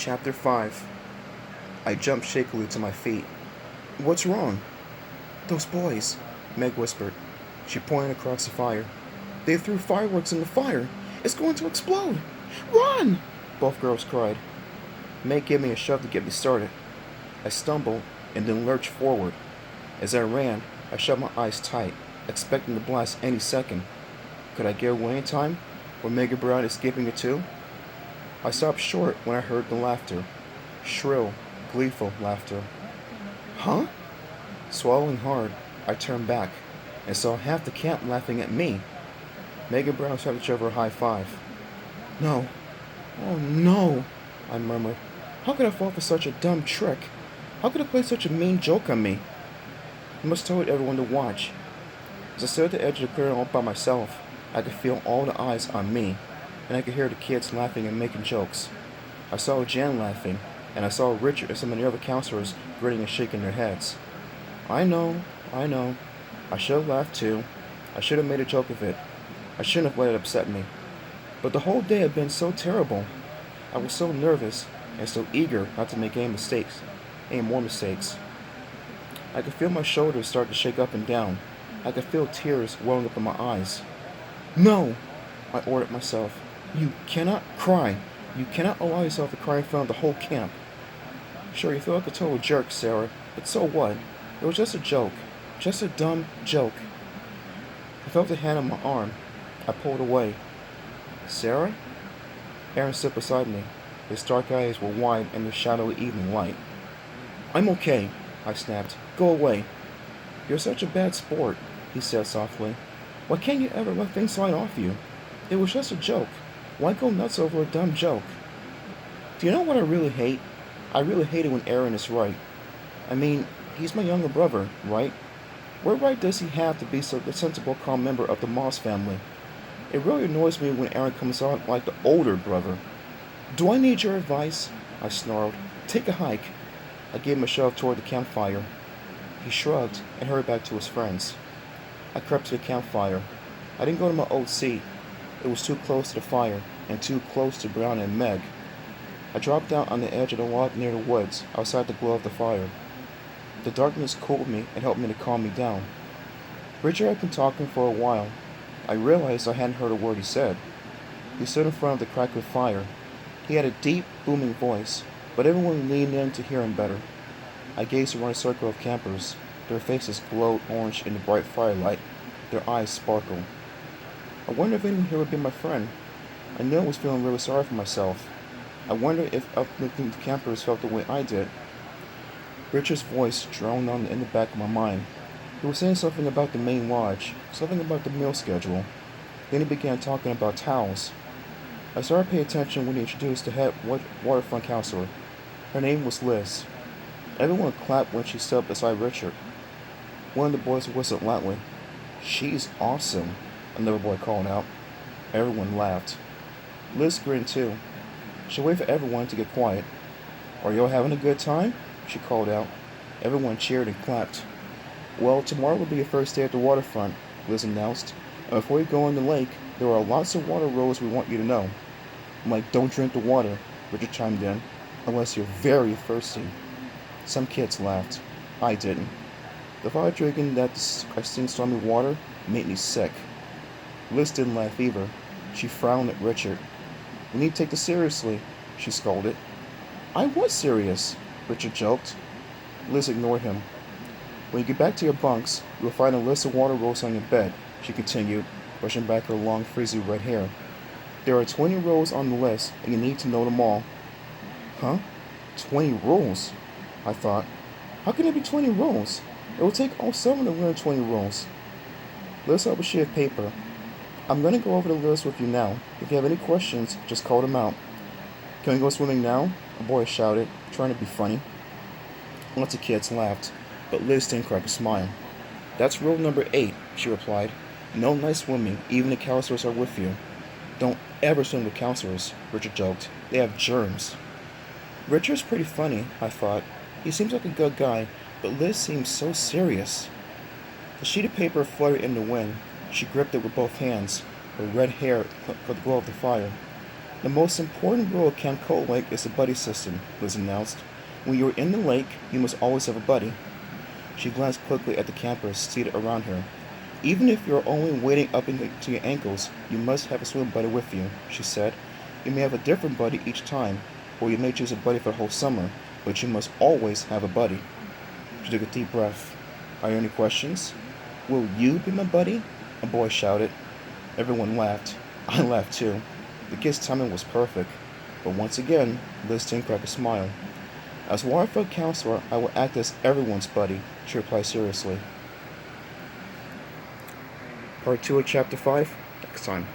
Chapter 5. I jumped shakily to my feet. What's wrong? Those boys, Meg whispered. She pointed across the fire. They threw fireworks in the fire. It's going to explode. Run! Both girls cried. Meg gave me a shove to get me started. I stumbled and then lurched forward. As I ran, I shut my eyes tight, expecting the blast any second. Could I get away in time? Were Meg and Brown escaping it too? I stopped short when I heard the laughter. Shrill, gleeful laughter. Huh? Swallowing hard, I turned back and saw half the camp laughing at me. Meg and Brown shot each other a high five. No. Oh no, I murmured. How could I fall for such a dumb trick? How could I play such a mean joke on me? I must have told everyone to watch. As I stood at the edge of the clearing all by myself, I could feel all the eyes on me, and I could hear the kids laughing and making jokes. I saw Jan laughing, and I saw Richard and some of the other counselors grinning and shaking their heads. I know. I should have laughed too. I should have made a joke of it. I shouldn't have let it upset me. But the whole day had been so terrible. I was so nervous and so eager not to make any more mistakes. I could feel my shoulders start to shake up and down. I could feel tears welling up in my eyes. No, I ordered myself. You cannot cry. You cannot allow yourself to cry in front of the whole camp. Sure, you feel like a total jerk, Sarah, but so what? It was just a joke. Just a dumb joke. I felt a hand on my arm. I pulled away. Sarah? Aaron stood beside me. His dark eyes were wide in the shadowy evening light. I'm okay, I snapped. Go away. You're such a bad sport, he said softly. Why can't you ever let things slide off you? It was just a joke. Why go nuts over a dumb joke? Do you know what I really hate? I really hate it when Aaron is right. I mean, he's my younger brother, right? What right does he have to be the sensible, calm member of the Moss family? It really annoys me when Aaron comes on like the older brother. Do I need your advice? I snarled. Take a hike. I gave him a shove toward the campfire. He shrugged and hurried back to his friends. I crept to the campfire. I didn't go to my old seat. It was too close to the fire and too close to Brown and Meg. I dropped down on the edge of the log near the woods, outside the glow of the fire. The darkness cooled me and helped me to calm me down. Richard had been talking for a while. I realized I hadn't heard a word he said. He stood in front of the crackling fire. He had a deep, booming voice, but everyone leaned in to hear him better. I gazed around a circle of campers. Their faces glowed orange in the bright firelight. Their eyes sparkled. I wondered if anyone here would be my friend. I knew I was feeling really sorry for myself. I wondered if uplifting the campers felt the way I did. Richard's voice droned on in the back of my mind. He was saying something about the main lodge, something about the meal schedule. Then he began talking about towels. I started paying attention when he introduced the head waterfront counselor. Her name was Liz. Everyone clapped when she stood beside Richard. One of the boys whistled loudly. She's awesome, another boy called out. Everyone laughed. Liz grinned too. She waited for everyone to get quiet. Are you all having a good time? She called out. Everyone cheered and clapped. Well, tomorrow will be your first day at the waterfront, Liz announced. And before you go in the lake, there are lots of water rules we want you to know. I'm like, don't drink the water, Richard chimed in, unless you're very thirsty. Some kids laughed. I didn't. The thought of drinking that disgusting stormy water made me sick. Liz didn't laugh either. She frowned at Richard. We need to take this seriously, she scolded. I was serious, Richard joked. Liz ignored him. When you get back to your bunks, you will find a list of water rules on your bed, she continued, brushing back her long, frizzy red hair. There are 20 rules on the list, and you need to know them all. Huh? 20 rules? I thought. How can there be 20 rules? It will take all summer to learn 20 rules. Liz held a sheet of paper. I'm going to go over the list with you now. If you have any questions, just call them out. Can we go swimming now? A boy shouted, trying to be funny. Lots of kids laughed, but Liz didn't crack a smile. That's rule number 8, she replied. No night swimming, even the counselors are with you. Don't ever swim with counselors, Richard joked. They have germs. Richard's pretty funny, I thought. He seems like a good guy, but Liz seems so serious. The sheet of paper fluttered in the wind. She gripped it with both hands. Her red hair caught the glow of the fire. The most important rule at Camp Cold Lake is the buddy system, Liz announced. When you are in the lake, you must always have a buddy. She glanced quickly at the campers seated around her. Even if you are only wading up to your ankles, you must have a swim buddy with you, she said. You may have a different buddy each time, or you may choose a buddy for the whole summer, but you must always have a buddy. She took a deep breath. Are there any questions? Will you be my buddy? A boy shouted. Everyone laughed. I laughed too. The kid's timing was perfect. But once again, Liz didn't crack a smile. As Waterfield counselor, I will act as everyone's buddy, she replied seriously. Part 2 of Chapter 5, next time.